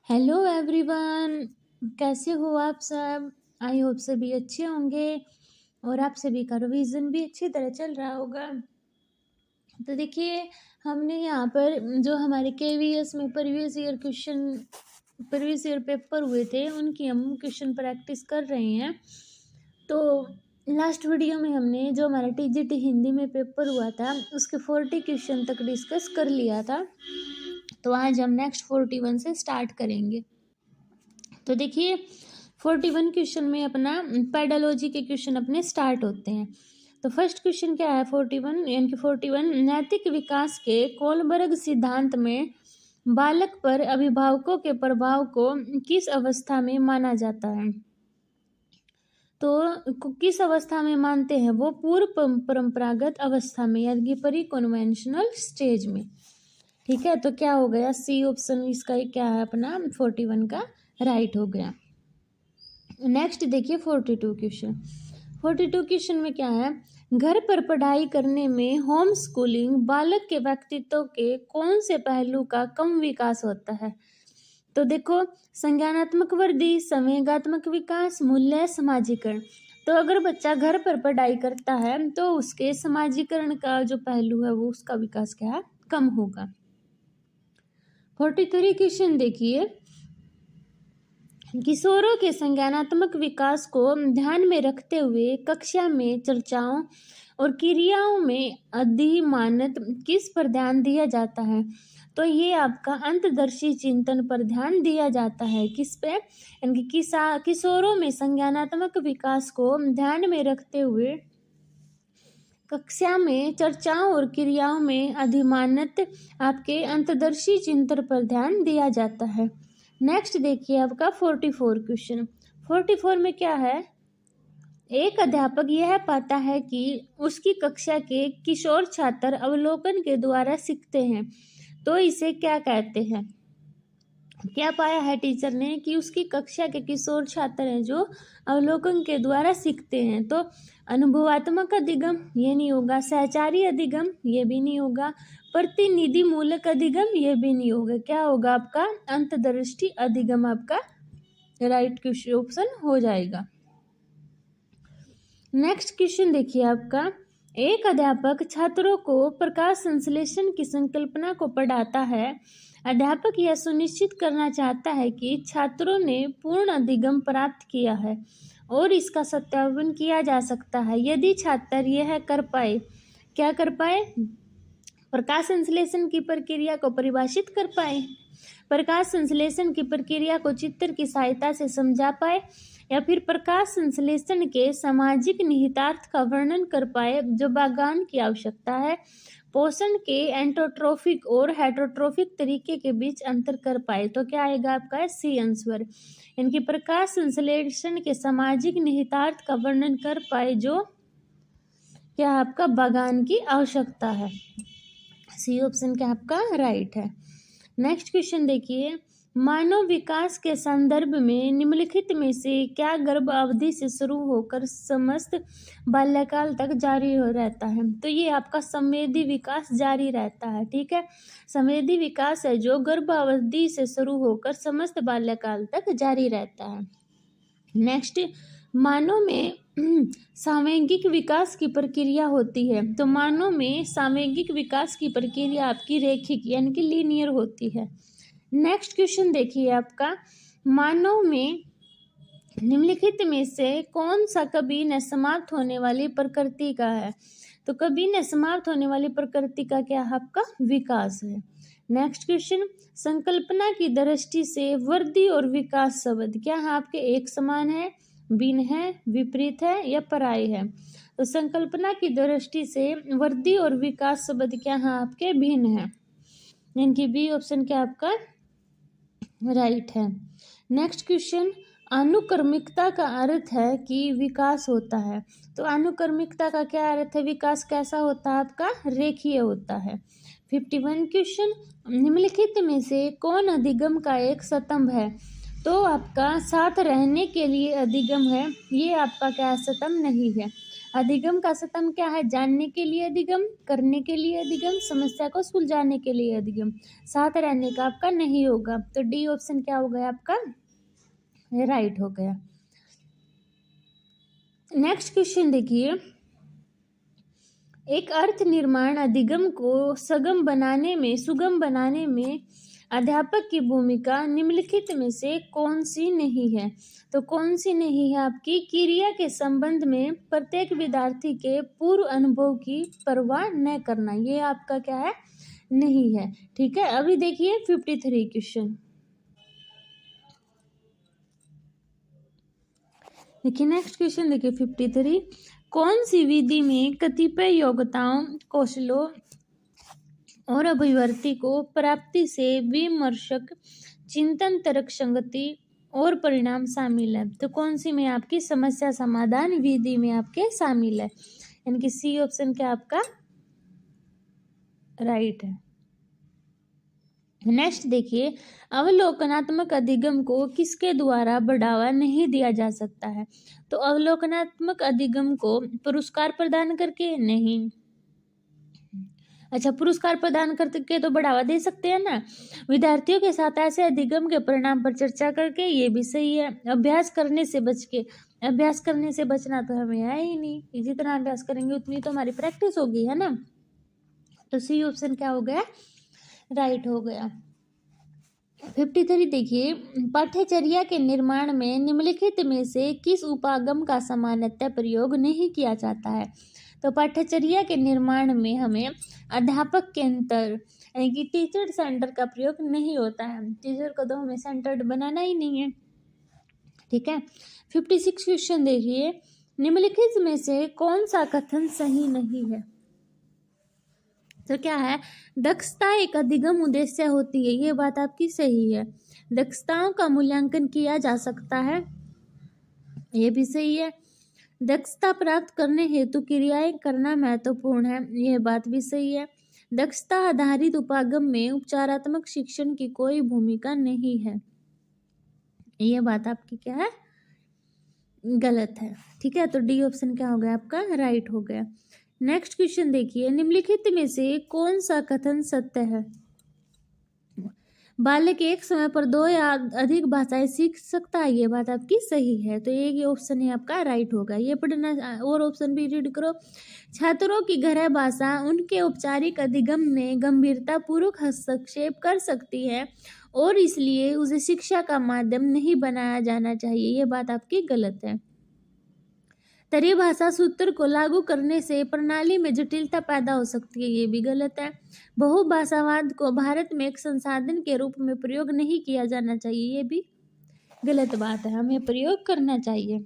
Hello everyone. कैसे हो आप सब? आई होप सभी अच्छे होंगे और आप सभी का रिवीजन भी अच्छी तरह चल रहा होगा। तो देखिए, हमने यहाँ पर जो हमारे केवीएस में प्रीवियस ईयर पेपर हुए थे उनकी हम क्वेश्चन प्रैक्टिस कर रहे हैं। तो लास्ट वीडियो में हमने जो हमारा टीजीटी हिंदी में पेपर हुआ था उसके 40 क्वेश्चन तक डिस्कस कर लिया था। तो आज हम नेक्स्ट 41 से स्टार्ट करेंगे। तो देखिए, 41 क्वेश्चन में अपना पेडालॉजी के क्वेश्चन अपने स्टार्ट होते हैं। तो फर्स्ट क्वेश्चन क्या है? 41 यानी कि 41 नैतिक विकास के कोलबर्ग सिद्धांत में बालक पर अभिभावकों के प्रभाव को किस अवस्था में माना जाता है? तो किस अवस्था में मानते हैं वो? पूर्व परंपरागत अवस्था में यानी कि प्री कन्वेंशनल स्टेज में। ठीक है, तो क्या हो गया? सी ऑप्शन इसका क्या है अपना 41 का राइट हो गया। नेक्स्ट देखिए 42 क्वेश्चन। 42 क्वेश्चन में क्या है? घर पर पढ़ाई करने में होम स्कूलिंग बालक के व्यक्तित्व के कौन से पहलू का कम विकास होता है? तो देखो, संज्ञानात्मक वृद्धि, संवेगात्मक विकास, मूल्य, समाजीकरण। तो अगर बच्चा घर पर पढ़ाई करता है तो उसके समाजीकरण का जो पहलू है वो उसका विकास क्या है? कम होगा। 43 क्वेश्चन देखिए, किशोरों के संज्ञानात्मक विकास को ध्यान में रखते हुए कक्षा में चर्चाओं और क्रियाओं में अधिमानत किस पर ध्यान दिया जाता है? तो ये आपका अंतर्दर्शी चिंतन पर ध्यान दिया जाता है। किस पे? यानी कि किशोरों में संज्ञानात्मक विकास को ध्यान में रखते हुए कक्षा में चर्चाओं और क्रियाओं में अधिमानत आपके अंतर्दर्शी चिंतन पर ध्यान दिया जाता है। नेक्स्ट देखिए आपका 44 क्वेश्चन। 44 में क्या है? एक अध्यापक यह पाता है कि उसकी कक्षा के किशोर छात्र अवलोकन के द्वारा सीखते हैं, तो इसे क्या कहते हैं? क्या पाया है टीचर ने कि उसकी कक्षा के किशोर छात्र हैं जो अवलोकन के द्वारा सीखते हैं। तो अनुभवात्मक अधिगम ये नहीं होगा, सहचारी अधिगम ये भी नहीं होगा, प्रतिनिधि मूलक अधिगम ये भी नहीं होगा। क्या होगा आपका? अंतर्दृष्टि अधिगम आपका राइट क्वेश्चन ऑप्शन हो जाएगा। नेक्स्ट क्वेश्चन देखिए आपका, एक अध्यापक छात्रों को प्रकाश संश्लेषण की संकल्पना को पढ़ाता है। अध्यापक यह सुनिश्चित करना चाहता है कि छात्रों ने पूर्ण अधिगम प्राप्त किया है और इसका सत्यापन किया जा सकता है यदि छात्र यह कर पाए। क्या कर पाए? प्रकाश संश्लेषण की प्रक्रिया को परिभाषित कर पाए, प्रकाश संश्लेषण की प्रक्रिया को चित्र की सहायता से समझा पाए, या फिर प्रकाश संश्लेषण के सामाजिक निहितार्थ का वर्णन कर पाए जो बागान की आवश्यकता है, पोषण के एंटोट्रोफिक और हेटरोट्रोफिक तरीके के बीच अंतर कर पाए। तो क्या आएगा आपका? C answer. इनकी प्रकाश संश्लेषण के सामाजिक निहितार्थ का वर्णन कर पाए जो क्या आपका बागान की आवश्यकता है। सी ऑप्शन क्या आपका राइट है। नेक्स्ट क्वेश्चन देखिए, मानव विकास के संदर्भ में निम्नलिखित में से क्या गर्भ अवधि से शुरू होकर समस्त बाल्यकाल तक जारी हो रहता है? तो ये आपका संवेदी विकास जारी रहता है। ठीक है, संवेदी विकास है जो गर्भ अवधि से शुरू होकर समस्त बाल्यकाल तक जारी रहता है। नेक्स्ट, मानव में सामयिक विकास की प्रक्रिया होती है। तो मानव में सामयिक विकास की प्रक्रिया आपकी रेखिक यानी कि लीनियर होती है। नेक्स्ट क्वेश्चन देखिए आपका, मानव में निम्नलिखित में से कौन सा कभी न समाप्त होने वाली प्रकृति का है? तो कभी न समाप्त होने वाली प्रकृति का क्या आपका? विकास है। नेक्स्ट क्वेश्चन, संकल्पना की दृष्टि से वृद्धि और विकास शब्द क्या है आपके? एक समान है, भिन्न है, विपरीत है या पराय है? तो संकल्पना की दृष्टि से वृद्धि और विकास शब्द क्या है आपके? भिन्न है, यानी बी ऑप्शन क्या आपका राइट है। नेक्स्ट क्वेश्चन, अनुक्रमिकता का अर्थ है कि विकास होता है। तो अनुक्रमिकता का क्या अर्थ है? विकास कैसा होता है आपका? रेखीय होता है। 51 क्वेश्चन, निम्नलिखित में से कौन अधिगम का एक स्तंभ है? तो आपका साथ रहने के लिए अधिगम है, ये आपका क्या स्तंभ नहीं है। अधिगम का सतम क्या है? जानने के लिए अधिगम, करने के लिए अधिगम, समस्या को सुलझाने के लिए अधिगम। साथ रहने का आपका नहीं होगा, तो डी ऑप्शन क्या हो गया आपका? राइट हो गया। नेक्स्ट क्वेश्चन देखिए, एक अर्थ निर्माण अधिगम को सुगम बनाने में अध्यापक की भूमिका निम्नलिखित में से कौन सी नहीं है? तो कौन सी नहीं है आपकी? क्रिया के संबंध में प्रत्येक विद्यार्थी के पूर्व अनुभव की परवाह न करना, ये आपका क्या है? नहीं है। ठीक है, अभी देखिए 53 क्वेश्चन। देखिए नेक्स्ट क्वेश्चन देखिए 53, कौन सी विधि में कतिपय योग्यताओं, कौशलों और अभिव्यक्ति को प्राप्ति से विमर्शक चिंतन, तर्क संगति और परिणाम शामिल है? तो कौन सी में आपकी समस्या समाधान विधि में आपके शामिल है? यानी कि सी ऑप्शन क्या आपका राइट है। नेक्स्ट देखिए, अवलोकनात्मक अधिगम को किसके द्वारा बढ़ावा नहीं दिया जा सकता है? तो अवलोकनात्मक अधिगम को पुरस्कार प्रदान करके नहीं। अच्छा, पुरस्कार प्रदान करके तो बढ़ावा दे सकते हैं ना। विद्यार्थियों के साथ ऐसे अधिगम के परिणाम पर चर्चा करके, ये भी सही है। अभ्यास करने से बचना तो हमें है ही नहीं, जितना अभ्यास करेंगे उतनी तो हमारी प्रैक्टिस होगी, है ना। तो सी ऑप्शन क्या हो गया? राइट हो गया। 53 देखिए, पाठ्यचर्या के निर्माण में निम्नलिखित में से किस उपागम का सामान्यतः प्रयोग नहीं किया जाता है? तो पाठ्यचर्या के निर्माण में हमें अध्यापक केंद्र यानी कि टीचर सेंटर का प्रयोग नहीं होता है। टीचर को तो हमें सेंटर्ड बनाना ही नहीं है। ठीक है, 56 क्वेश्चन देखिए, निम्नलिखित में से कौन सा कथन सही नहीं है? तो क्या है? दक्षता एक अधिगम उद्देश्य होती है, ये बात आपकी सही है। दक्षताओं का मूल्यांकन किया जा सकता है, ये भी सही है। दक्षता प्राप्त करने हेतु क्रियाएं करना महत्वपूर्ण है, यह बात भी सही है। दक्षता आधारित उपागम में उपचारात्मक शिक्षण की कोई भूमिका नहीं है, यह बात आपकी क्या है? गलत है। ठीक है, तो डी ऑप्शन क्या हो गया आपका? राइट हो गया। नेक्स्ट क्वेश्चन देखिए, निम्नलिखित में से कौन सा कथन सत्य है? बालक एक समय पर 2 या अधिक भाषाएं सीख सकता है, ये बात आपकी सही है। तो ये ऑप्शन ही आपका राइट होगा। ये पढ़ना और ऑप्शन भी रीड करो। छात्रों की गृह भाषा उनके औपचारिक अधिगम में गंभीरता पूर्वक हस्तक्षेप कर सकती है और इसलिए उसे शिक्षा का माध्यम नहीं बनाया जाना चाहिए, ये बात आपकी गलत है। तरीय भाषा सूत्र को लागू करने से प्रणाली में जटिलता पैदा हो सकती है, ये भी गलत है। बहुभाषावाद को भारत में एक संसाधन के रूप में प्रयोग नहीं किया जाना चाहिए, ये भी गलत बात है, हमें प्रयोग करना चाहिए।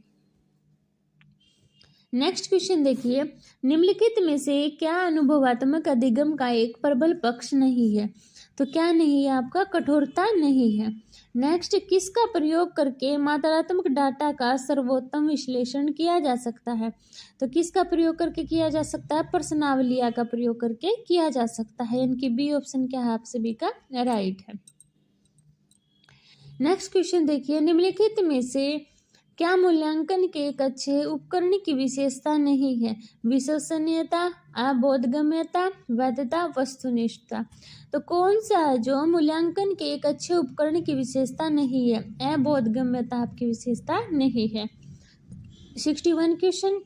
नेक्स्ट क्वेश्चन देखिए, निम्नलिखित में से क्या अनुभवात्मक अधिगम का एक प्रबल पक्ष नहीं है? तो क्या नहीं है आपका? कठोरता नहीं है। नेक्स्ट, किसका प्रयोग करके मात्रात्मक डाटा का सर्वोत्तम विश्लेषण किया जा सकता है? तो किसका प्रयोग करके किया जा सकता है? प्रश्नावलियां का प्रयोग करके किया जा सकता है, इनकी बी ऑप्शन क्या है आप सभी का? राइट है। नेक्स्ट क्वेश्चन देखिए, निम्नलिखित में से क्या मूल्यांकन के एक अच्छे उपकरण की विशेषता नहीं है? विश्वसनीयता, अबोधगम्यता, वैधता, वस्तुनिष्ठता। तो कौन सा है जो मूल्यांकन के एक अच्छे उपकरण की विशेषता नहीं है? अबोधगम्यता आपकी विशेषता नहीं है। 61 क्वेश्चन,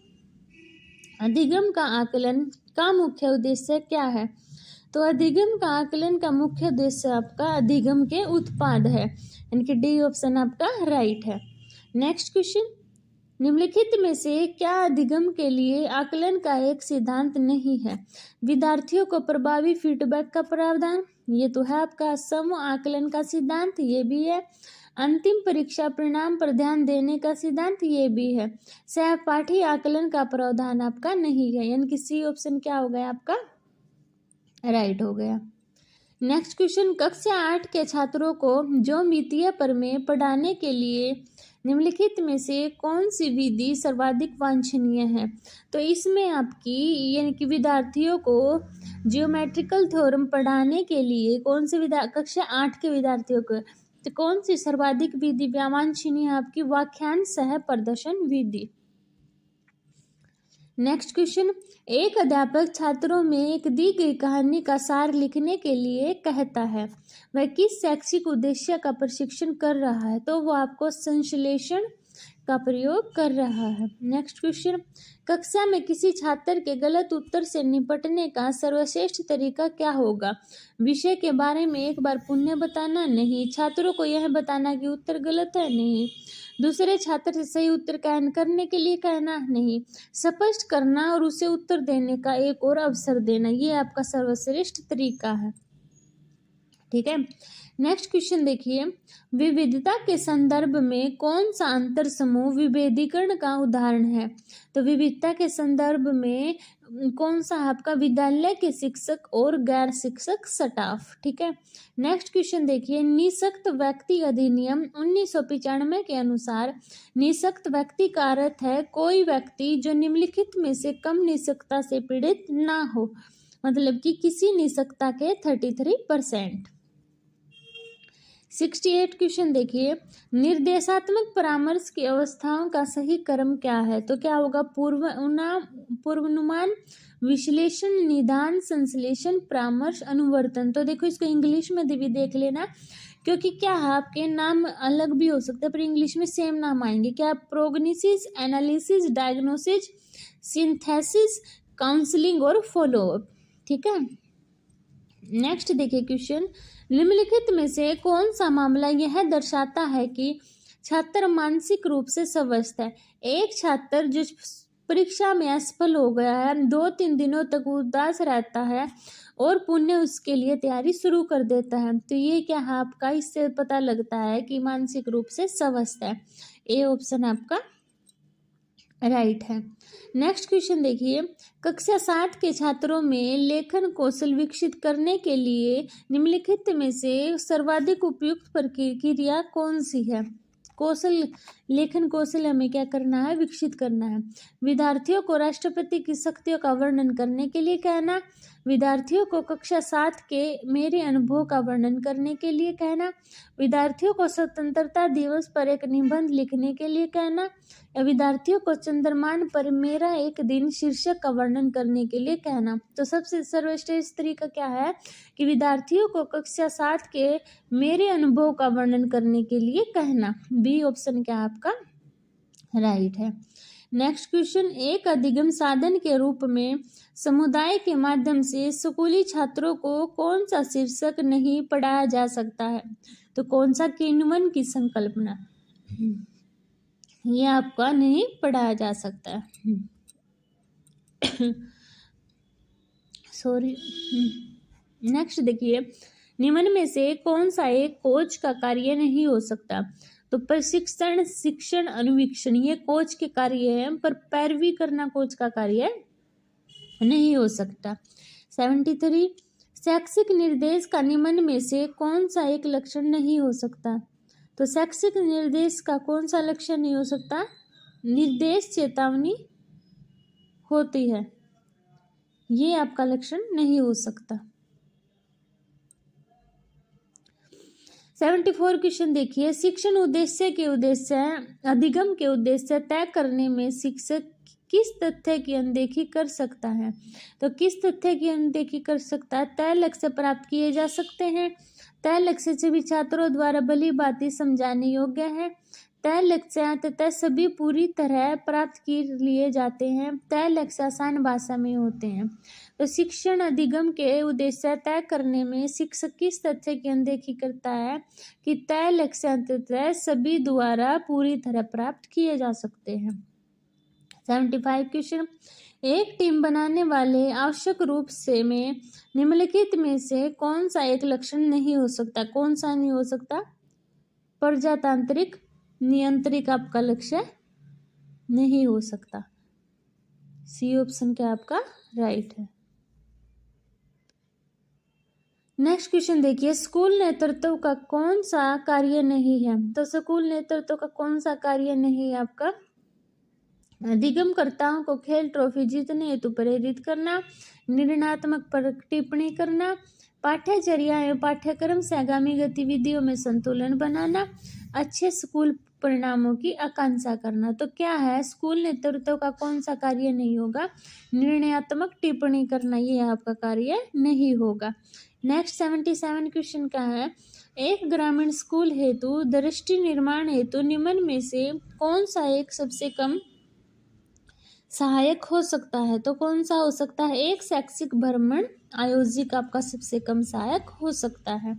अधिगम का आकलन का मुख्य उद्देश्य क्या है? तो अधिगम का आकलन का मुख्य उद्देश्य आपका अधिगम के उत्पाद है, यानी कि डी ऑप्शन आपका राइट है। नेक्स्ट क्वेश्चन, निम्नलिखित में से क्या अधिगम के लिए आकलन का एक सिद्धांत नहीं है? विद्यार्थियों को प्रभावी फीडबैक का प्रावधान, ये तो है आपका। समूह आकलन का सिद्धांत, ये भी है। अंतिम परीक्षा परिणाम पर ध्यान देने का सिद्धांत, ये भी है। सहपाठी आकलन का प्रावधान आपका नहीं है, यानी कि सी ऑप्शन क्या हो गया आपका? राइट हो गया। नेक्स्ट क्वेश्चन, कक्षा 8 के छात्रों को ज्योमितीय प्रमेय पढ़ाने के लिए निम्नलिखित में से कौन सी विधि सर्वाधिक वांछनीय है? तो इसमें आपकी यानी कि विद्यार्थियों को ज्योमेट्रिकल थ्योरम पढ़ाने के लिए कौन सी कक्षा 8 के विद्यार्थियों को तो कौन सी सर्वाधिक विधि वांछनीय है आपकी? व्याख्यान सह प्रदर्शन विधि। नेक्स्ट क्वेश्चन, एक अध्यापक छात्रों में एक दी गई कहानी का सार लिखने के लिए कहता है, वह किस शैक्षिक उद्देश्य का प्रशिक्षण कर रहा है? तो वो आपको संश्लेषण का प्रयोग कर रहा है। नेक्स्ट क्वेश्चन, कक्षा में किसी छात्र के गलत उत्तर से निपटने का सर्वश्रेष्ठ तरीका क्या होगा? विषय के बारे में एक बार पुनः बताना? नहीं। छात्रों को यह बताना कि उत्तर गलत है? नहीं। दूसरे छात्र से सही उत्तर चयन करने के लिए कहना? नहीं। स्पष्ट करना और उसे उत्तर देने का एक और अवसर देना, ये आपका सर्वश्रेष्ठ तरीका है। ठीक है। नेक्स्ट क्वेश्चन देखिए, विविधता के संदर्भ में कौन सा अंतर समूह विभेदीकरण का उदाहरण है? तो विविधता के संदर्भ में कौन सा आपका विद्यालय के शिक्षक और गैर शिक्षक स्टाफ। ठीक है। नेक्स्ट क्वेश्चन देखिए, निःशक्त व्यक्ति अधिनियम 1995 के अनुसार निःशक्त व्यक्ति का अर्थ है कोई व्यक्ति जो निम्नलिखित में से कम निःशक्तता से पीड़ित ना हो, मतलब कि किसी निःशक्तता के 33%। 68 क्वेश्चन देखिए, निर्देशात्मक परामर्श की अवस्थाओं का सही क्रम क्या है? तो क्या होगा? पूर्वानुमान, विश्लेषण, निदान, संश्लेषण, परामर्श, अनुवर्तन। तो देखो इसको इंग्लिश में भी देख लेना, क्योंकि क्या है आपके नाम अलग भी हो सकते हैं पर इंग्लिश में सेम नाम आएंगे। क्या? Prognosis, analysis, diagnosis, synthesis, counselling और फॉलोअप। ठीक है। नेक्स्ट देखिए क्वेश्चन, निम्नलिखित में से कौन सा मामला यह दर्शाता है कि छात्र मानसिक रूप से स्वस्थ है? एक छात्र जो परीक्षा में असफल हो गया है, 2-3 दिनों तक उदास रहता है और पुनः उसके लिए तैयारी शुरू कर देता है, तो ये क्या है आपका? इससे पता लगता है कि मानसिक रूप से स्वस्थ है। ए ऑप्शन आपका राइट है। नेक्स्ट क्वेश्चन देखिए, कक्षा 7 के छात्रों में लेखन कौशल विकसित करने के लिए निम्नलिखित में से सर्वाधिक उपयुक्त प्रक्रिया कौन सी है? कौशल, लेखन कौशल हमें क्या करना है? विकसित करना है। विद्यार्थियों को राष्ट्रपति की शक्तियों का वर्णन करने के लिए कहना, विद्यार्थियों को कक्षा 7 के मेरे अनुभव का वर्णन करने के लिए कहना, विद्यार्थियों को स्वतंत्रता दिवस पर एक निबंध लिखने के लिए कहना, या विद्यार्थियों को चंद्रमान पर मेरा एक दिन शीर्षक का वर्णन करने के लिए कहना। तो सबसे सर्वश्रेष्ठ तरीका क्या है कि विद्यार्थियों को कक्षा 7 के मेरे अनुभव का वर्णन करने के लिए कहना। बी ऑप्शन क्या आपका राइट है। नेक्स्ट क्वेश्चन, एक अधिगम साधन के रूप में समुदाय के माध्यम से स्कूली छात्रों को कौन सा शीर्षक नहीं पढ़ाया जा सकता है? तो कौन सा? किण्वन की संकल्पना, ये आपका नहीं पढ़ाया जा सकता है। सॉरी। नेक्स्ट देखिए, निम्न में से कौन सा एक कोच का कार्य नहीं हो सकता? तो प्रशिक्षण, शिक्षण, अनुवीक्षण, ये कोच के कार्य है, पर पैरवी करना कोच का कार्य नहीं हो सकता। 73, शैक्षिक निर्देश का निम्न में से कौन सा एक लक्षण नहीं हो सकता? तो शैक्षिक निर्देश का कौन सा लक्षण नहीं हो सकता? निर्देश चेतावनी होती है, ये आपका लक्षण नहीं हो सकता। 74 क्वेश्चन देखिए, शिक्षण उद्देश्य के उद्देश्य अधिगम के उद्देश्य तय करने में शिक्षक किस तथ्य की अनदेखी कर सकता है? तो किस तथ्य की अनदेखी कर सकता है? तय लक्ष्य प्राप्त किए जा सकते हैं, तय लक्ष्य से भी छात्रों द्वारा भली भांति समझाने योग्य है, तय लक्ष्य तथा सभी पूरी तरह प्राप्त कर लिए जाते हैं, तय लक्ष्य आसान भाषा में होते हैं। तो शिक्षण अधिगम के उद्देश्य तय करने में शिक्षक किस तथ्य की अनदेखी करता है कि तय लक्ष्य तथा सभी द्वारा पूरी तरह प्राप्त किए जा सकते हैं। 75 क्वेश्चन, एक टीम बनाने वाले आवश्यक रूप से में निम्नलिखित में से कौन सा एक लक्षण नहीं हो सकता? कौन सा नहीं हो सकता? प्रजातांत्रिक, नियंत्रित आपका लक्ष्य नहीं हो सकता। सी ऑप्शन क्या आपका राइट है। नेक्स्ट क्वेश्चन देखिए, स्कूल नेतृत्व का कौन सा कार्य नहीं है? तो स्कूल नेतृत्व का कौन सा कार्य नहीं है आपका? अधिगमकर्ताओं को खेल ट्रॉफी जीतने हेतु प्रेरित करना, निर्णयात्मक पर टिप्पणी करना, पाठ्यचर्या एवं पाठ्यक्रम से आगामी गतिविधियों में संतुलन बनाना, अच्छे स्कूल परिणामों की आकांक्षा करना। तो क्या है, स्कूल नेतृत्व का कौन सा कार्य नहीं होगा? निर्णयात्मक टिप्पणी करना, ये आपका कार्य नहीं होगा। नेक्स्ट 77 क्वेश्चन का है, एक ग्रामीण स्कूल हेतु दृष्टि निर्माण हेतु निम्न में से कौन सा एक सबसे कम सहायक हो सकता है? तो कौन सा हो सकता है? एक शैक्षिक भ्रमण आयोजक आपका सबसे कम सहायक हो सकता है।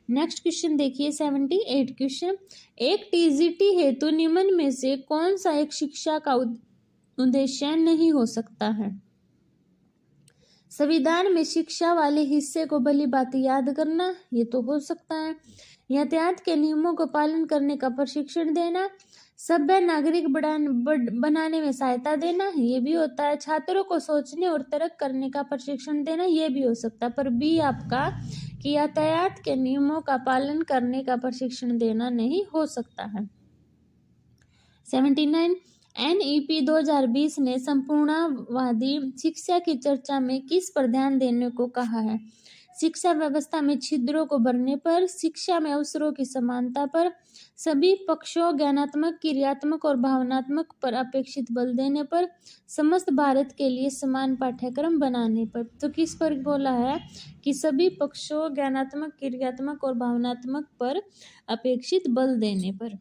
नेक्स्ट क्वेश्चन देखिए 78 क्वेश्चन, एक टीजीटी हेतु निम्न में से कौन सा एक शिक्षा का उद्देश्य नहीं हो सकता है? संविधान में शिक्षा वाले हिस्से को भली बात याद करना, ये तो हो सकता है। यातायात के नियमों को पालन करने का प्रशिक्षण देना, सभ्य नागरिक बनाने में सहायता देना, ये भी होता है। छात्रों को सोचने और तर्क करने का प्रशिक्षण देना, ये भी हो सकता है। पर बी आपका कि यातायात के नियमों का पालन करने का प्रशिक्षण देना नहीं हो सकता है। 79 NEP 2020 ने संपूर्णवादी शिक्षा की चर्चा में किस पर ध्यान देने को कहा है? शिक्षा व्यवस्था में छिद्रों को भरने पर, शिक्षा में अवसरों की समानता पर, सभी पक्षों ज्ञानात्मक, क्रियात्मक और भावनात्मक पर अपेक्षित बल देने पर, समस्त भारत के लिए समान पाठ्यक्रम बनाने पर। तो किस पर बोला है? कि सभी पक्षों ज्ञानात्मक, क्रियात्मक और भावनात्मक पर अपेक्षित बल देने पर।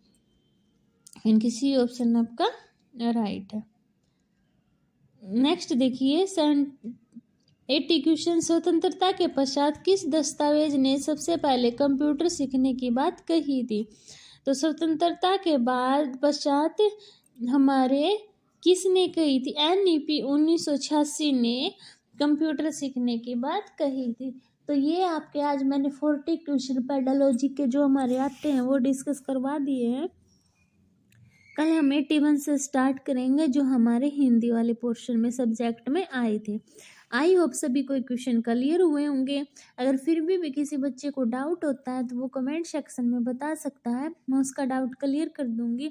इनकी सी ऑप्शन आपका राइट है। नेक्स्ट देखिए 80 क्वेश्चन, स्वतंत्रता के पश्चात किस दस्तावेज ने सबसे पहले कंप्यूटर सीखने की बात कही थी? तो स्वतंत्रता के बाद पश्चात हमारे किसने कही थी? NEP 1986 ने कंप्यूटर सीखने की बात कही थी। तो ये आपके आज मैंने 40 क्वेश्चन पेडालॉजी के जो हमारे आते हैं वो डिस्कस करवा दिए हैं। कल हम 81 से स्टार्ट करेंगे जो हमारे हिंदी वाले पोर्शन में सब्जेक्ट में आए थे। आई होप सभी कोई क्वेश्चन क्लियर हुए होंगे। अगर फिर भी किसी बच्चे को डाउट होता है तो वो कमेंट सेक्शन में बता सकता है, मैं उसका डाउट क्लियर कर दूंगी।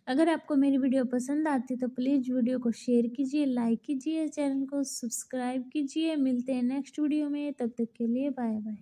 अगर आपको मेरी वीडियो पसंद आती तो प्लीज़ वीडियो को शेयर कीजिए, लाइक कीजिए, चैनल को सब्सक्राइब कीजिए। मिलते हैं नेक्स्ट वीडियो में, तब तक के लिए बाय बाय।